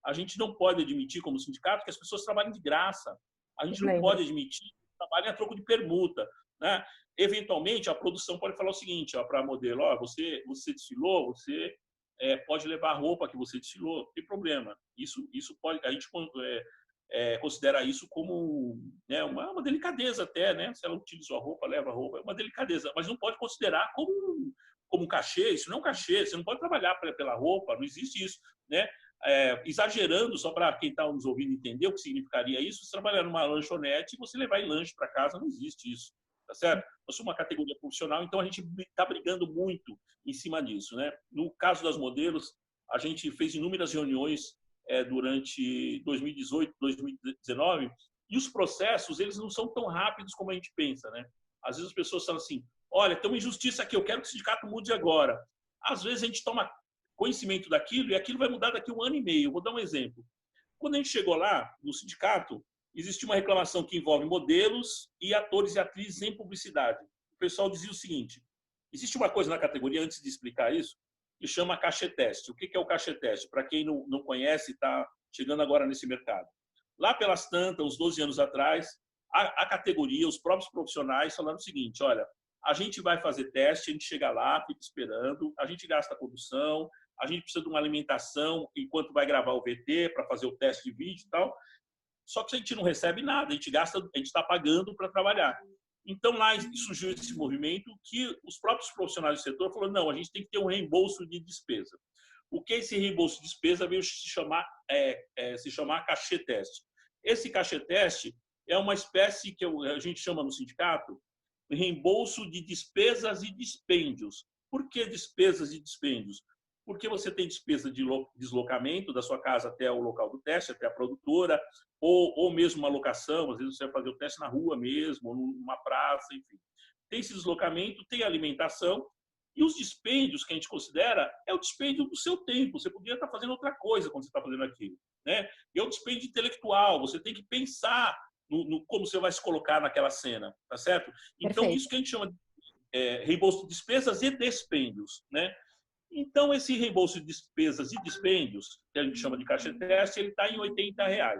a gente não pode admitir, como sindicato, que as pessoas trabalhem de graça. A gente não Lembro. pode admitir que trabalhem a troco de permuta, né? Eventualmente, a produção pode falar o seguinte, para a modelo, você desfilou, você pode levar a roupa que você desfilou, não tem problema. Isso pode, a gente considera isso como, né, uma delicadeza até, né? Se ela utilizou a roupa, leva a roupa, é uma delicadeza, mas não pode considerar como um cachê. Isso não é um cachê, você não pode trabalhar pela roupa, não existe isso, né? Exagerando, só para quem está nos ouvindo entender o que significaria isso, você trabalhar numa lanchonete e você levar em lanche para casa, não existe isso, tá certo? Nós somos uma categoria profissional, então a gente está brigando muito em cima disso, né? No caso das modelos, a gente fez inúmeras reuniões durante 2018, 2019, e os processos, eles não são tão rápidos como a gente pensa, né? Às vezes as pessoas falam assim, olha, tem uma injustiça aqui, eu quero que o sindicato mude agora. Às vezes a gente toma conhecimento daquilo e aquilo vai mudar daqui a 1 ano e meio. Vou dar um exemplo. Quando a gente chegou lá, no sindicato, existia uma reclamação que envolve modelos e atores e atrizes em publicidade. O pessoal dizia o seguinte, existe uma coisa na categoria, antes de explicar isso, que chama cachê-teste. O que é o cachê-teste? Para quem não conhece, está chegando agora nesse mercado. Lá pelas tantas, uns 12 anos atrás, a categoria, os próprios profissionais falaram o seguinte, olha, a gente vai fazer teste, a gente chega lá, fica esperando, a gente gasta a produção, a gente precisa de uma alimentação enquanto vai gravar o VT para fazer o teste de vídeo e tal. Só que a gente não recebe nada, a gente está pagando para trabalhar. Então lá surgiu esse movimento que os próprios profissionais do setor falaram, não, a gente tem que ter um reembolso de despesa. O que é esse reembolso de despesa veio se chamar cachê-teste. Esse cachê-teste é uma espécie que a gente chama no sindicato reembolso de despesas e dispêndios. Por que despesas e dispêndios? Porque você tem despesa de deslocamento da sua casa até o local do teste, até a produtora, ou mesmo uma locação, às vezes você vai fazer o teste na rua mesmo, ou numa praça, enfim. Tem esse deslocamento, tem alimentação, e os dispêndios que a gente considera é o dispêndio do seu tempo. Você poderia estar fazendo outra coisa quando você está fazendo aquilo, né? E é o dispêndio intelectual, você tem que pensar no como você vai se colocar naquela cena, tá certo? Então, Perfeito. isso que a gente chama de reembolso de despesas e dispêndios, né? Então, esse reembolso de despesas e dispêndios, que a gente chama de caixa-teste, ele está em R$80.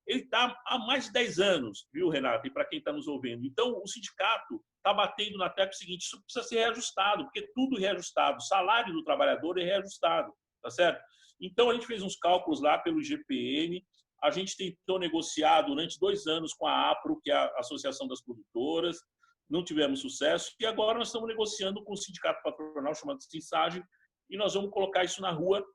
Ele está há mais de 10 anos, viu, Renato? E para quem está nos ouvindo. Então, o sindicato está batendo na tecla seguinte, isso precisa ser reajustado, porque tudo é reajustado. O salário do trabalhador é reajustado, tá certo? Então, a gente fez uns cálculos lá pelo IGPM, a gente tentou negociar durante 2 anos com a APRO, que é a Associação das Produtoras, não tivemos sucesso, e agora nós estamos negociando com o sindicato patronal chamado Sinsage, e nós vamos colocar isso na rua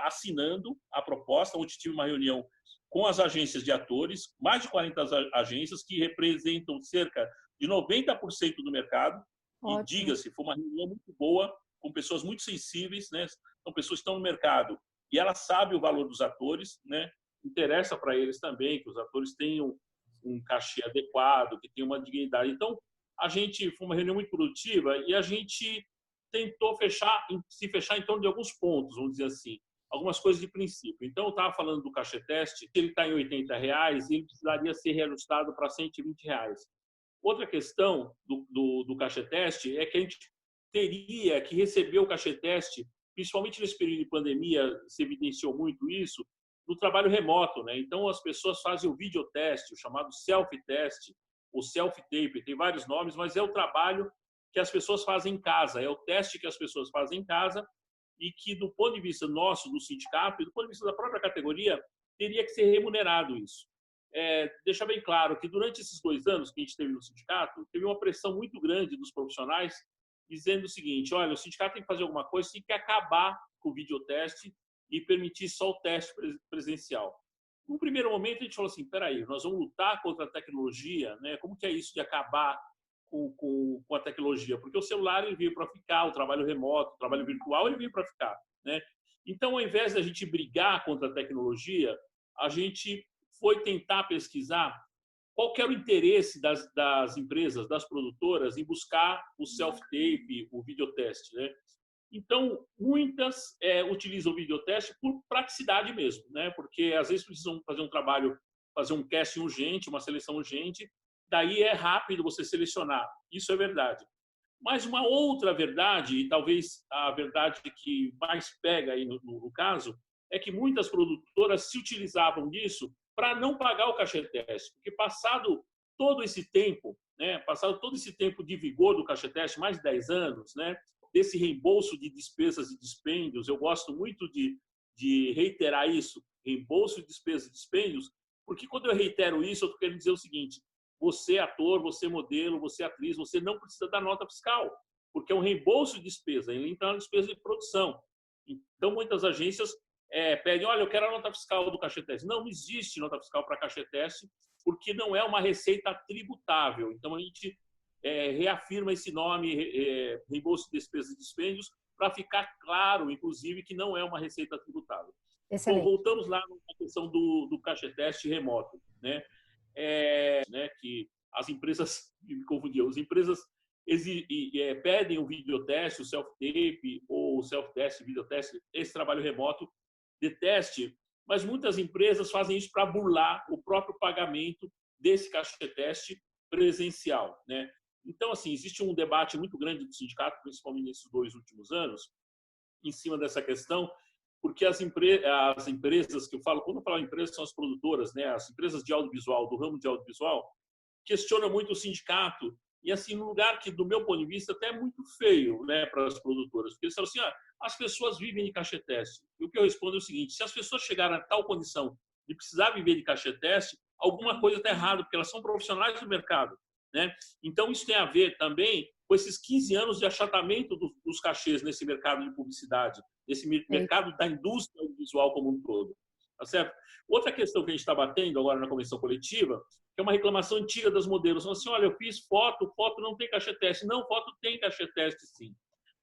assinando a proposta. Ontem tive uma reunião com as agências de atores, mais de 40 agências que representam cerca de 90% do mercado. Ótimo. E diga-se, foi uma reunião muito boa, com pessoas muito sensíveis, né? São pessoas que estão no mercado e elas sabem o valor dos atores, né? Interessa para eles também que os atores tenham um cachê adequado, que tenham uma dignidade. Então, foi uma reunião muito produtiva e a gente tentou se fechar em torno de alguns pontos, vamos dizer assim, algumas coisas de princípio. Então, eu estava falando do cachê-teste, ele está em R$80 e ele precisaria ser reajustado para R$120. Outra questão do cachê-teste é que a gente teria que receber o cachê-teste, principalmente nesse período de pandemia, se evidenciou muito isso, no trabalho remoto, né? Então, as pessoas fazem o videoteste, o chamado self-teste, o self-tape, tem vários nomes, mas é o trabalho que as pessoas fazem em casa, é o teste que as pessoas fazem em casa e que, do ponto de vista nosso, do sindicato, e do ponto de vista da própria categoria, teria que ser remunerado isso. Deixa bem claro que, durante esses 2 anos que a gente teve no sindicato, teve uma pressão muito grande dos profissionais dizendo o seguinte, olha, o sindicato tem que fazer alguma coisa, tem que acabar com o videoteste e permitir só o teste presencial. No primeiro momento, a gente falou assim, espera aí, nós vamos lutar contra a tecnologia, né? Como que é isso de acabar com a tecnologia? Porque o celular ele veio para ficar, o trabalho remoto, o trabalho virtual ele veio para ficar, né? Então, ao invés da gente brigar contra a tecnologia, a gente foi tentar pesquisar qual que era o interesse das empresas, das produtoras, em buscar o self-tape, o videoteste, né? Então, muitas utilizam o videoteste por praticidade mesmo, né? Porque às vezes precisam fazer um trabalho, fazer um casting urgente, uma seleção urgente, daí é rápido você selecionar, isso é verdade. Mas uma outra verdade, e talvez a verdade que mais pega aí no caso, é que muitas produtoras se utilizavam disso para não pagar o cachê-teste, porque passado todo esse tempo, né, passado todo esse tempo de vigor do cachê-teste, mais de 10 anos, né, desse reembolso de despesas e dispêndios, eu gosto muito de reiterar isso, reembolso de despesas e dispêndios, porque quando eu reitero isso, eu estou querendo dizer o seguinte: você ator, você modelo, você atriz, você não precisa dar nota fiscal, porque é um reembolso de despesa, ele entra na despesa de produção. Então, muitas agências pedem, olha, eu quero a nota fiscal do cachê-teste. Não existe nota fiscal para cachê-teste, porque não é uma receita tributável. Então, a gente reafirma esse nome, reembolso de despesas e dispêndios, para ficar claro, inclusive, que não é uma receita tributável. Bom, voltamos lá na questão do cachê-teste remoto, né? Que as empresas, me confundiam, as empresas pedem o videoteste, o self-tape ou o self-teste, videoteste, esse trabalho remoto de teste, mas muitas empresas fazem isso para burlar o próprio pagamento desse cachê-teste presencial, né? Então, assim, existe um debate muito grande do sindicato, principalmente nesses 2 últimos anos, em cima dessa questão, porque as empresas que eu falo, quando eu falo empresas, são as produtoras, né? As empresas de audiovisual, do ramo de audiovisual, questionam muito o sindicato, e assim, num lugar que, do meu ponto de vista, até é muito feio, né, para as produtoras, porque eles falam assim, as pessoas vivem de cachê-teste. E o que eu respondo é o seguinte: se as pessoas chegarem a tal condição de precisar viver de cachê-teste, alguma coisa está errada, porque elas são profissionais do mercado, né? Então, isso tem a ver também com esses 15 anos de achatamento dos cachês nesse mercado de publicidade, nesse mercado da indústria audiovisual como um todo. Tá certo? Outra questão que a gente está batendo agora na comissão coletiva, que é uma reclamação antiga das modelos. Falam assim, olha, eu fiz foto não tem cachê-teste. Não, foto tem cachê-teste, sim.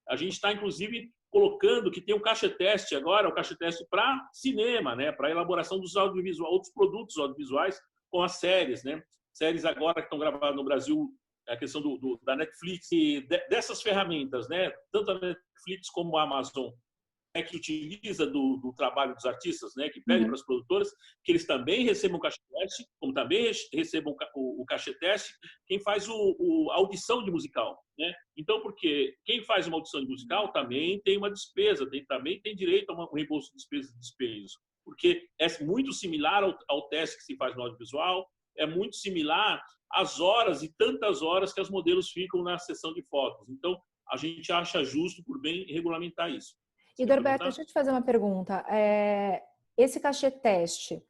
A gente está, inclusive, colocando que tem um cachê-teste agora, um cachê-teste para cinema, né? Para elaboração dos audiovisuais, outros produtos audiovisuais, com as séries, né? Séries agora que estão gravadas no Brasil, a questão da Netflix e dessas ferramentas, né? Tanto a Netflix como a Amazon, que utiliza do trabalho dos artistas, né, que pede para as produtoras que eles também recebam o cachê-teste, como também recebam o cachê-teste, quem faz a audição de musical, né? Então, porque quem faz uma audição de musical também tem uma despesa, também tem direito a um reembolso de despesas e despesas, porque é muito similar ao teste que se faz no audiovisual, é muito similar às horas e tantas horas que as modelos ficam na sessão de fotos. Então, a gente acha justo, por bem, regulamentar isso. E, Norberto, deixa eu te fazer uma pergunta. Esse cachê-teste,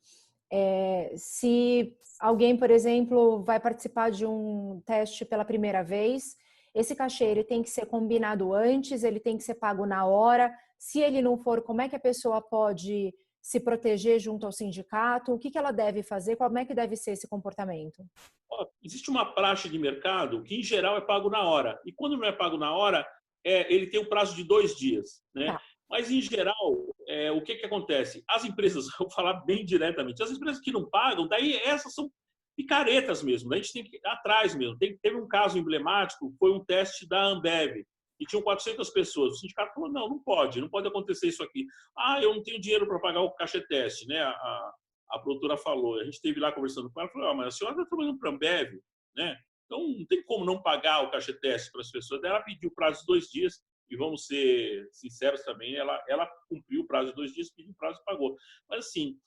se alguém, por exemplo, vai participar de um teste pela primeira vez, esse cachê ele tem que ser combinado antes, ele tem que ser pago na hora. Se ele não for, como é que a pessoa pode se proteger junto ao sindicato? O que ela deve fazer? Como é que deve ser esse comportamento? Existe uma praxe de mercado que, em geral, é pago na hora. E quando não é pago na hora, ele tem um prazo de 2 dias, né? Tá. Mas, em geral, o que acontece? As empresas, vou falar bem diretamente, as empresas que não pagam, daí essas são picaretas mesmo, daí a gente tem que ir atrás mesmo. Teve um caso emblemático, foi um teste da Ambev, e tinham 400 pessoas. O sindicato falou, não pode acontecer isso aqui. Eu não tenho dinheiro para pagar o cachê-teste, né? A produtora falou, a gente esteve lá conversando com ela, falou, mas a senhora está trabalhando para a Ambev, né? Então, não tem como não pagar o cachê-teste para as pessoas. Daí ela pediu o prazo de 2 dias, e vamos ser sinceros também, ela cumpriu o prazo de 2 dias, pediu o prazo e pagou. Mas, assim,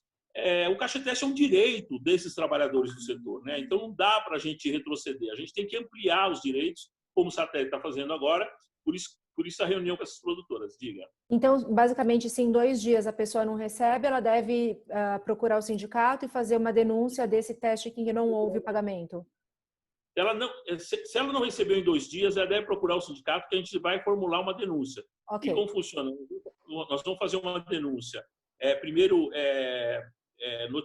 o cachê-teste é um direito desses trabalhadores do setor, né? Então, não dá para a gente retroceder. A gente tem que ampliar os direitos, como o Satélite está fazendo agora, por isso a reunião com essas produtoras. Diga. Então, basicamente, se em 2 dias a pessoa não recebe, ela deve procurar o sindicato e fazer uma denúncia desse teste que não houve o pagamento? Se ela não recebeu em 2 dias, ela deve procurar o sindicato, que a gente vai formular uma denúncia. Okay. E como funciona? Nós vamos fazer uma denúncia. Primeiro,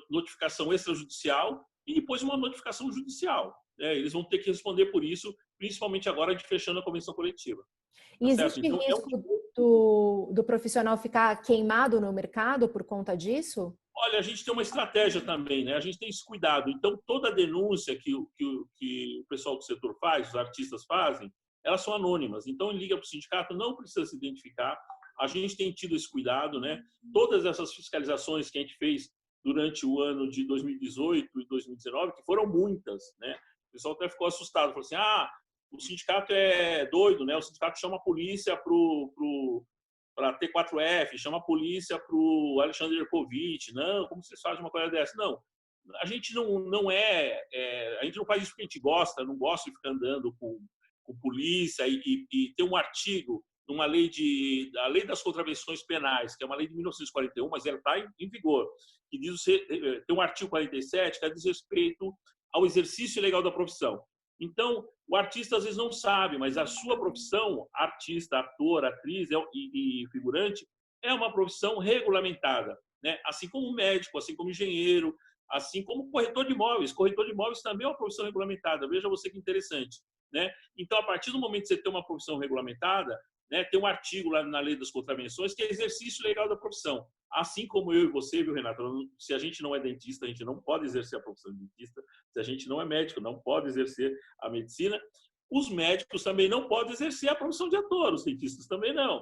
notificação extrajudicial e depois uma notificação judicial. Eles vão ter que responder por isso, principalmente agora de fechando a convenção coletiva. E existe então, risco do profissional ficar queimado no mercado por conta disso? Olha, a gente tem uma estratégia também, né? A gente tem esse cuidado. Então, toda denúncia que o pessoal do setor faz, os artistas fazem, elas são anônimas. Então, liga para o sindicato, não precisa se identificar. A gente tem tido esse cuidado, né? Todas essas fiscalizações que a gente fez durante o ano de 2018 e 2019, que foram muitas, né? O pessoal até ficou assustado, falou assim, O sindicato é doido, né? O sindicato chama a polícia para a T4F, chama a polícia para o Alexandre Ercovitch. Não, como vocês fazem uma coisa dessa? Não, a gente não a gente não faz isso porque a gente gosta, não gosta de ficar andando com polícia e ter um artigo numa a lei das contravenções penais, que é uma lei de 1941, mas ela está em vigor, que diz tem um artigo 47 que diz respeito ao exercício legal da profissão. Então, o artista às vezes não sabe, mas a sua profissão, artista, ator, atriz e figurante, é uma profissão regulamentada, né? Assim como médico, assim como engenheiro, assim como corretor de imóveis. Corretor de imóveis também é uma profissão regulamentada. Veja você que interessante, né? Então, a partir do momento que você tem uma profissão regulamentada, né, tem um artigo lá na Lei das Contravenções que é exercício legal da profissão. Assim como eu e você, viu, Renato? Se a gente não é dentista, a gente não pode exercer a profissão de dentista. Se a gente não é médico, não pode exercer a medicina. Os médicos também não podem exercer a profissão de ator, os dentistas também não.